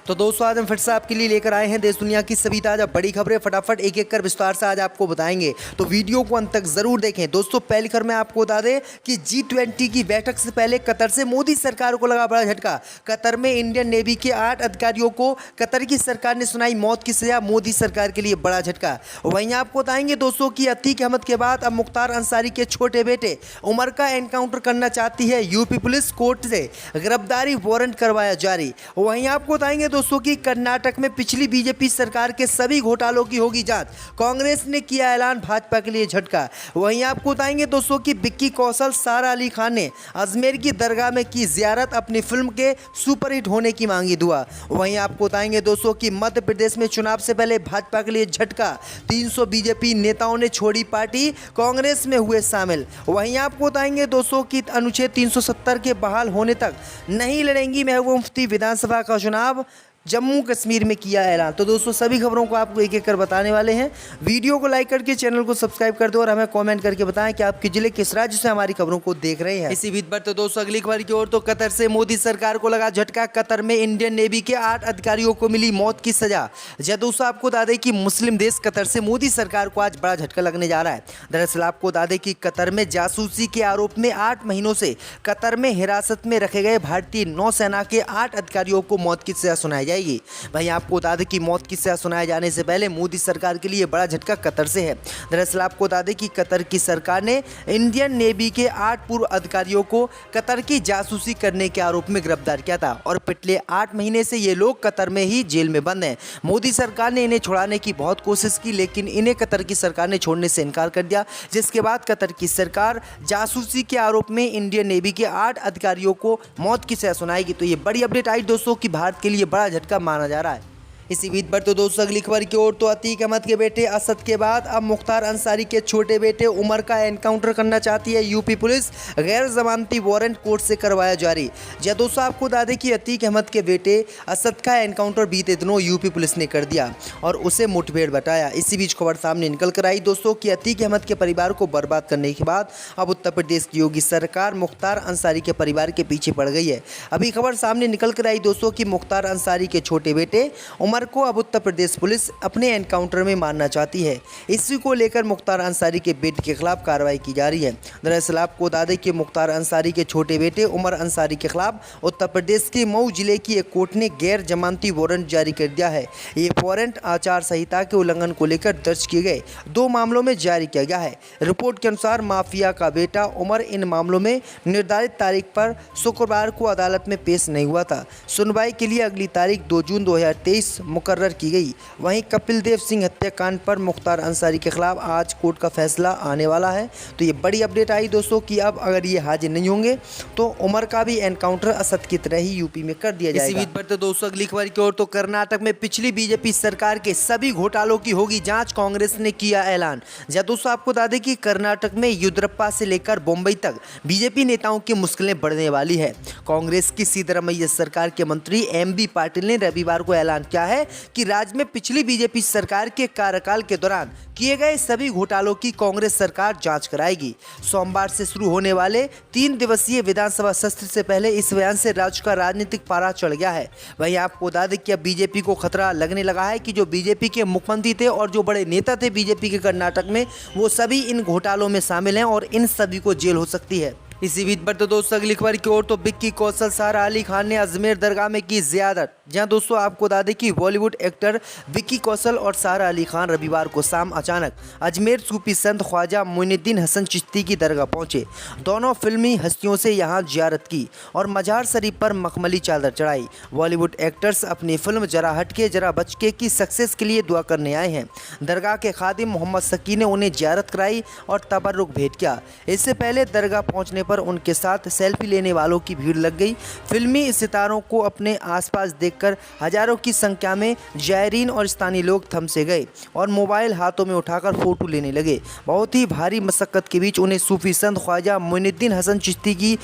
तो दोस्तों आज हम फिर से आपके लिए लेकर आए हैं देश दुनिया की सभी ताजा बड़ी खबरें। फटाफट एक एक कर विस्तार से आज आपको बताएंगे, तो वीडियो को अंत तक जरूर देखें। दोस्तों पहली खबर में आपको बता दें कि G20 की बैठक से पहले कतर से मोदी सरकार को लगा बड़ा झटका। कतर में इंडियन नेवी के 8 अधिकारियों को कतर की सरकार ने सुनाई मौत की सजा, मोदी सरकार के लिए बड़ा झटका। वहीं आपको बताएंगे दोस्तों की अतीक अहमद के बाद अब मुख्तार अंसारी के छोटे बेटे उमर का एनकाउंटर करना चाहती है यूपी पुलिस, कोर्ट से गिरफ्तारी वारंट करवाया जारी। वहीं आपको बताएंगे दोस्तों की कर्नाटक में पिछली बीजेपी सरकार के सभी घोटालों की होगी जांच, कांग्रेस ने किया ऐलान, भाजपा के लिए झटका। वहीं आपको बताएंगे दोस्तों की विक्की कौशल, सारा अली खान ने अजमेर की दरगाह में की जियारत, अपनी फिल्म के सुपरहिट होने की मांगी दुआ। वहीं आपको बताएंगे दोस्तों की मध्य प्रदेश में चुनाव से पहले भाजपा के लिए झटका, 300 बीजेपी नेताओं ने छोड़ी पार्टी, कांग्रेस में हुए शामिल। वहीं आपको बताएंगे दोस्तों की अनुच्छेद 370 के बहाल होने तक नहीं लड़ेंगी महबूबा मुफ्ती विधानसभा का चुनाव, जम्मू कश्मीर में किया ऐलान। तो दोस्तों सभी खबरों को आपको एक एक कर बताने वाले हैं। वीडियो को लाइक करके चैनल को सब्सक्राइब कर दो और हमें कमेंट करके बताएं कि आपके जिले किस राज्य से हमारी खबरों को देख रहे हैं। इसी बीच पर तो दोस्तों अगली खबर की ओर, तो कतर से मोदी सरकार को लगा झटका। कतर में इंडियन नेवी के 8 अधिकारियों को मिली मौत की सजा। दोस्तों आपको बता दें कि मुस्लिम देश कतर से मोदी सरकार को आज बड़ा झटका लगने जा रहा है। दरअसल आपको बता दें कि कतर में जासूसी के आरोप में 8 महीनों से कतर में हिरासत में रखे गए भारतीय नौसेना के 8 अधिकारियों को मौत की सजा सुनाई जाएगी। भाई आपको बता दें कि मौत की सजा सुनाए जाने से पहले मोदी सरकार के लिए बड़ा झटका कतर से है। दरअसल आपको बता दें कि कतर की सरकार ने इंडियन नेवी के 8 पूर्व अधिकारियों को कतर की जासूसी करने के आरोप में गिरफ्तार किया था और पिछले 8 महीने से ये लोग कतर में ही जेल में बंद हैं। मोदी सरकार ने इन्हें छुड़ाने की बहुत कोशिश की, लेकिन इन्हें कतर की सरकार ने छोड़ने से इनकार कर दिया, जिसके बाद कतर की सरकार जासूसी के आरोप में इंडियन नेवी के 8 अधिकारियों को मौत की सजा सुनाएगी। तो ये बड़ी अपडेट आई दोस्तों कि भारत के लिए बड़ा झटका माना जा रहा है। इसी बीच पर तो दोस्तों अगली खबर की ओर, तो अतीक अहमद के बेटे असद के बाद अब मुख्तार अंसारी के छोटे बेटे उमर का एनकाउंटर करना चाहती है यूपी पुलिस, गैर जमानती वारंट कोर्ट से करवाया जारी। दोस्तों आपको बता दें कि अतीक अहमद के बेटे असद का एनकाउंटर बीते दिनों यूपी पुलिस ने कर दिया और उसे मुठभेड़ बताया। इसी बीच खबर सामने निकल कर आई दोस्तों कि अतीक अहमद के परिवार को बर्बाद करने के बाद अब उत्तर प्रदेश की योगी सरकार मुख्तार अंसारी के परिवार के पीछे पड़ गई है। अभी खबर सामने निकल कर आई दोस्तों कि मुख्तार अंसारी के छोटे बेटे उमर को अब उत्तर प्रदेश पुलिस अपने एनकाउंटर में मारना चाहती है। इसी को लेकर मुख्तार अंसारी के बेटे के खिलाफ कार्रवाई की जा रही है। दरअसल आपको बता दें कि मुख्तार अंसारी के छोटे बेटे उमर अंसारी के खिलाफ उत्तर प्रदेश के मऊ जिले की एक कोर्ट ने गैर जमानती वारंट जारी कर दिया है। ये वारंट आचार संहिता के उल्लंघन को लेकर दर्ज किए गए 2 मामलों में जारी किया गया है। रिपोर्ट के अनुसार माफिया का बेटा उमर इन मामलों में निर्धारित तारीख पर शुक्रवार को अदालत में पेश नहीं हुआ था। सुनवाई के लिए अगली तारीख 2 जून 2023 मुकर्रर की गई। वहीं कपिल देव सिंह हत्याकांड पर मुख्तार अंसारी के खिलाफ आज कोर्ट का फैसला आने वाला है। तो ये बड़ी अपडेट आई दोस्तों कि अब अगर ये हाजिर नहीं होंगे तो उमर का भी एनकाउंटर असद की तरह ही यूपी में कर दिया जाएगा। इसी बीच पर तो दोस्तों अगली खबर की ओर, तो कर्नाटक में पिछली बीजेपी सरकार के सभी घोटालों की होगी जांच, कांग्रेस ने किया ऐलान। दोस्तों आपको बता दें कि कर्नाटक में येदियुरप्पा से लेकर मुंबई तक बीजेपी नेताओं की मुश्किलें बढ़ने वाली है। कांग्रेस की सिद्धरामैया सरकार के मंत्री MB पाटिल ने रविवार को ऐलान किया है कि राज्य में पिछली बीजेपी सरकार के कार्यकाल के दौरान किए गए सभी घोटालों की कांग्रेस सरकार जांच कराएगी। सोमवार से शुरू होने वाले 3 दिवसीय विधानसभा सत्र से पहले इस बयान से राज्य का राजनीतिक पारा चढ़ गया है। वहीं आपको बता दें कि अब बीजेपी को खतरा लगने लगा है कि जो बीजेपी के मुख्यमंत्री थे और जो बड़े नेता थे बीजेपी के कर्नाटक में, वो सभी इन घोटालों में शामिल हैं और इन सभी को जेल हो सकती है। इसी बीच पर तो दोस्तों अगली खबर की ओर, तो विक्की कौशल, सारा अली खान ने अजमेर दरगाह में की जियारत। दोस्तों आपको बता दें कि बॉलीवुड एक्टर विक्की कौशल और सारा अली खान रविवार को शाम अचानक अजमेर सूफी संत ख्वाजा मोइनुद्दीन हसन चिश्ती की दरगाह पहुंचे। दोनों फिल्मी हस्तियों से यहां जियारत की और मजार शरीफ पर मखमली चादर चढ़ाई। बॉलीवुड एक्टर्स अपनी फिल्म जरा हटके जरा बचके की सक्सेस के लिए दुआ करने आए हैं। दरगाह के खादिम मोहम्मद सकी ने उन्हें जियारत कराई और तबर्रुक भेंट किया। इससे पहले दरगाह पहुंचने पर उनके साथ सेल्फी लेने वालों की भीड़ लग गई। फिल्मी सितारों को अपने आसपास देखकर हजारों की संख्या में जायरीन और स्थानीय लोग थम से गए और मोबाइल हाथों में उठाकर फोटो लेने लगे। बहुत ही भारी मशक्कत के बीच उन्हें सूफी संत ख्वाजा मोइनुद्दीन हसन चिश्ती की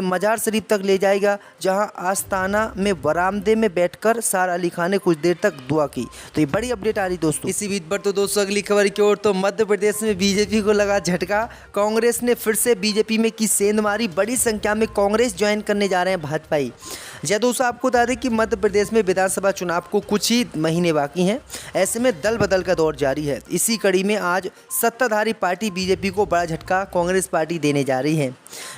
मजार शरीफ तक ले जाएगा, जहां आस्ताना में बरामदे में बैठकर सारा अली खान ने कुछ देर तक दुआ की। तो ये बड़ी अपडेट आ रही दोस्तों। इसी बीच पर तो दोस्तों अगली खबर की ओर, तो मध्य प्रदेश में बीजेपी को लगा झटका। कांग्रेस ने फिर से बीजेपी में की सेंध मारी। बड़ी संख्या में कांग्रेस ज्वाइन करने जा रहे हैं भाजपाई। जय दोस्तों, आपको बता दें कि मध्य प्रदेश में विधानसभा चुनाव को कुछ ही महीने बाकी हैं। ऐसे में दल बदल का दौर जारी है। इसी कड़ी में आज सत्ताधारी पार्टी बीजेपी को बड़ा झटका कांग्रेस पार्टी देने जा रही है।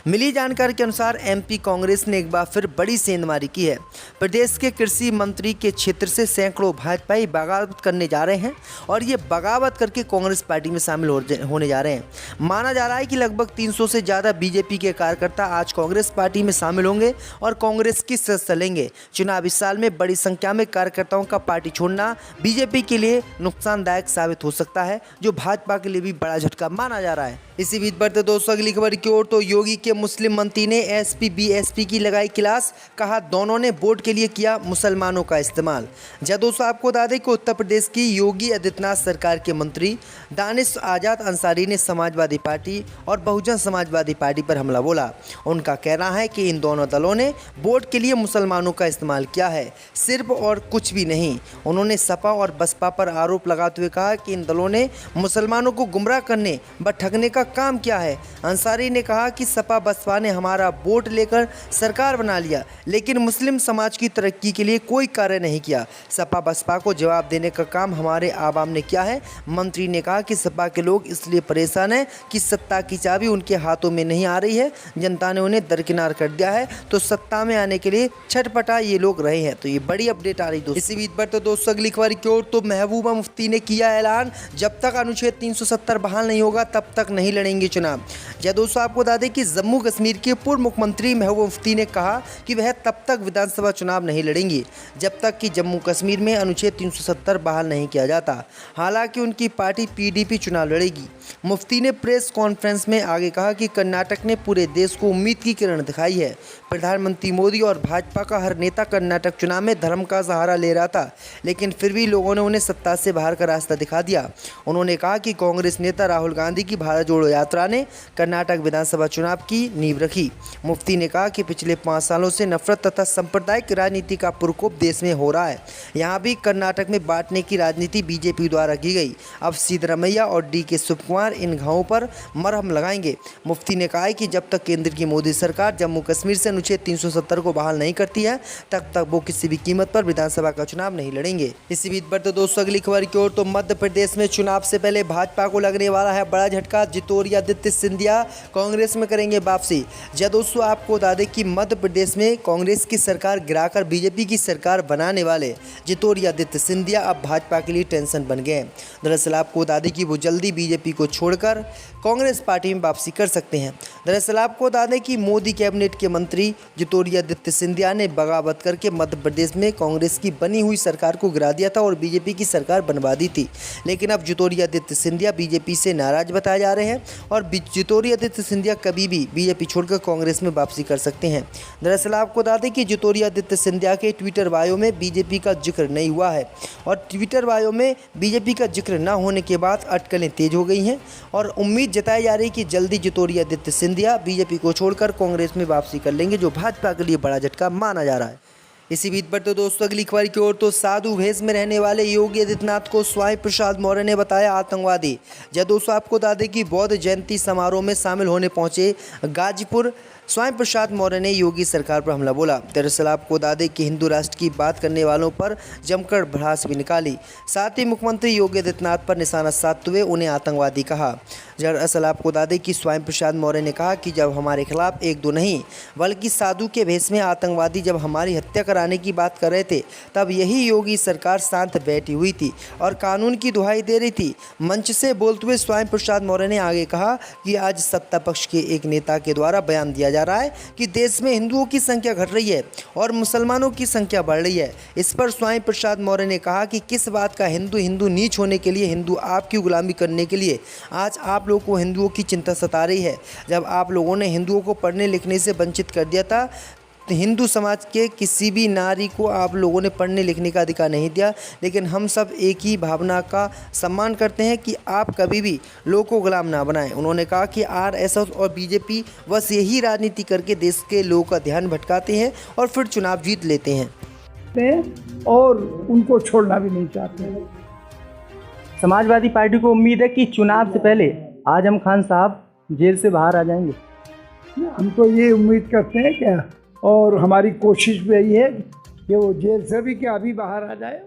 मिली जानकारी के अनुसार एमपी कांग्रेस ने एक बार फिर बड़ी सेंधमारी की है। प्रदेश के कृषि मंत्री के क्षेत्र से सैकड़ों भाजपाई बगावत करने जा रहे हैं और ये बगावत करके कांग्रेस पार्टी में शामिल होने जा रहे हैं। माना जा रहा है कि लगभग 300 से ज़्यादा बीजेपी के कार्यकर्ता आज कांग्रेस पार्टी में शामिल होंगे और कांग्रेस की सदस्य लेंगे। चुनावी साल में बड़ी संख्या में कार्यकर्ताओं का पार्टी छोड़ना बीजेपी के लिए नुकसानदायक साबित हो सकता है, जो भाजपा के लिए भी बड़ा झटका माना जा रहा है। इसी बीच बढ़ते दोस्तों अगली खबर की ओर, तो योगी के मुस्लिम मंत्री ने एसपी बीएसपी की लगाई क्लास, कहा दोनों ने वोट के लिए किया मुसलमानों का इस्तेमाल। जय दोस्तों, आपको बता दें कि उत्तर प्रदेश की योगी आदित्यनाथ सरकार के मंत्री दानिश आजाद अंसारी ने समाजवादी पार्टी और बहुजन समाजवादी पार्टी पर हमला बोला। उनका कहना है कि इन दोनों दलों ने वोट के लिए मुसलमानों का इस्तेमाल किया है, सिर्फ और कुछ भी नहीं। उन्होंने सपा और बसपा पर आरोप लगाते हुए कहा कि इन दलों ने मुसलमानों को गुमराह करने व ठगने का काम किया है। अंसारी ने कहा कि सपा बसपा ने हमारा वोट लेकर सरकार बना लिया, लेकिन मुस्लिम समाज की तरक्की के लिए कोई कार्य नहीं किया। सपा बसपा को जवाब देने का काम हमारे आवाम ने किया है। मंत्री ने कहा कि सपा के लोग इसलिए परेशान हैं कि सत्ता की चाबी उनके हाथों में नहीं आ रही है, जनता ने उन्हें दरकिनार कर दिया है, तो सत्ता में आने के लिए छटपटा ये लोग रहे हैं। तो ये बड़ी अपडेट आ रही दोस्तों। इसी बीच पर तो दोस्तों अगली खबर की ओर, तो महबूबा मुफ्ती ने किया ऐलान, जब तक अनुच्छेद 370 बहाल नहीं होगा तब तक नहीं लड़ेंगे चुनाव। जय दोस्तों, आपको बता दें कि जम्मू कश्मीर के पूर्व मुख्यमंत्री महबूबा मुफ्ती ने कहा कि वह तब तक विधानसभा चुनाव नहीं लड़ेंगी जब तक कि जम्मू कश्मीर में अनुच्छेद 370 बहाल नहीं किया जाता। हालांकि उनकी पार्टी पीडीपी चुनाव लड़ेगी। मुफ्ती ने प्रेस कॉन्फ्रेंस में आगे कहा कि कर्नाटक ने पूरे देश को उम्मीद की किरण दिखाई है। प्रधानमंत्री मोदी और भाजपा का हर नेता कर्नाटक चुनाव में धर्म का सहारा ले रहा था, लेकिन फिर भी लोगों ने उन्हें सत्ता से बाहर का रास्ता दिखा दिया। उन्होंने कहा कि कांग्रेस नेता राहुल गांधी की भारत जोड़ो यात्रा ने कर्नाटक विधानसभा चुनाव की नींव रखी। मुफ्ती ने कहा कि पिछले 5 सालों से नफरत तथा सांप्रदायिक राजनीति का प्रकोप देश में हो रहा है। यहाँ भी कर्नाटक में बांटने की राजनीति बीजेपी द्वारा की गई। अब सिद्धरमैया और डीके शिवकुमार इन घावों पर मरहम लगाएंगे। मुफ्ती ने कहा कि जब तक केंद्र की मोदी सरकार जम्मू कश्मीर से अनुच्छेद 370 को बहाल नहीं करती है, तब तक वो किसी भी कीमत पर विधानसभा का चुनाव नहीं लड़ेंगे। इसी बीच बढ़ते दोस्तों अगली खबर की ओर, तो मध्य प्रदेश में चुनाव से पहले भाजपा को लगने वाला है बड़ा झटका। ज्योतिरादित्य सिंधिया कांग्रेस में करेंगे वापसी। जय दोस्तों, आपको बता दें कि मध्य प्रदेश में कांग्रेस की सरकार गिराकर बीजेपी की सरकार बनाने वाले ज्योतिरादित्य सिंधिया अब भाजपा के लिए टेंशन बन गए हैं। दरअसल आपको बता दें कि वो जल्दी बीजेपी को छोड़कर कांग्रेस पार्टी में वापसी कर सकते हैं। दरअसल आपको बता दें कि मोदी कैबिनेट के मंत्री ज्योतिरादित्य सिंधिया ने बगावत करके मध्य प्रदेश में कांग्रेस की बनी हुई सरकार को गिरा दिया था और बीजेपी की सरकार बनवा दी थी। लेकिन अब ज्योतिरादित्य सिंधिया बीजेपी से नाराज बताए जा रहे हैं और ज्योतिरादित्य सिंधिया कभी भी बीजेपी छोड़कर कांग्रेस में वापसी कर सकते हैं। दरअसल आपको बता दें कि ज्योतिरादित्य सिंधिया के ट्विटर बायो में बीजेपी का जिक्र नहीं हुआ है और ट्विटर बायो में बीजेपी का जिक्र न होने के बाद अटकलें तेज हो गई हैं और उम्मीद जताई जा रही है कि जल्दी ज्योतिरादित्य सिंधिया बीजेपी को छोड़कर कांग्रेस में वापसी कर लेंगे, जो भाजपा के लिए बड़ा झटका माना जा रहा है। इसी बीच पर तो दोस्तों अगली खबर की ओर, तो साधु भेष में रहने वाले योगी आदित्यनाथ को स्वामी प्रसाद मौर्य ने बताया आतंकवादी। जय दोस्तों, आपको बता दें कि बौद्ध जयंती समारोह में शामिल होने पहुंचे गाजीपुर स्वामी प्रसाद मौर्य ने योगी सरकार पर हमला बोला। दरअसल आपको बता दें कि हिंदू राष्ट्र की बात करने वालों पर जमकर भड़ास भी निकाली। साथ ही मुख्यमंत्री योगी आदित्यनाथ पर निशाना साधते हुए उन्हें आतंकवादी कहा। दरअसल आपको बता दें कि स्वामी प्रसाद मौर्य ने कहा कि जब हमारे खिलाफ एक दो नहीं बल्कि साधु के भेष में आतंकवादी जब हमारी हत्या कराने की बात कर रहे थे, तब यही योगी सरकार शांत बैठी हुई थी और कानून की दुहाई दे रही थी। मंच से बोलते हुए स्वामी प्रसाद मौर्य ने आगे कहा कि आज सत्ता पक्ष के एक नेता के द्वारा बयान दिया जा रहा है कि देश में हिंदुओं की संख्या घट रही है और मुसलमानों की संख्या बढ़ रही है। इस पर स्वामी प्रसाद मौर्य ने कहा कि किस बात का हिंदू नीच होने के लिए, हिंदू आपकी गुलामी करने के लिए आज आप लोगों को हिंदुओं की चिंता सता रही है। जब आप लोगों ने हिंदुओं को पढ़ने लिखने से वंचित कर दिया था, तो हिंदू समाज के किसी भी नारी को आप लोगों ने पढ़ने लिखने का अधिकार नहीं दिया। लेकिन हम सब एक ही भावना का सम्मान करते हैं कि आप कभी भी लोगों को गुलाम ना बनाएं। उन्होंने कहा कि आरएसएस और बीजेपी बस यही राजनीति करके देश के लोगों का ध्यान भटकाते हैं और फिर चुनाव जीत लेते हैं और उनको छोड़ना भी नहीं चाहते। समाजवादी पार्टी को उम्मीद है कि चुनाव से पहले आजम खान साहब जेल से बाहर आ जाएंगे। हम तो ये उम्मीद करते हैं कि और हमारी कोशिश भी यही है कि वो जेल से भी क्या अभी बाहर आ जाए।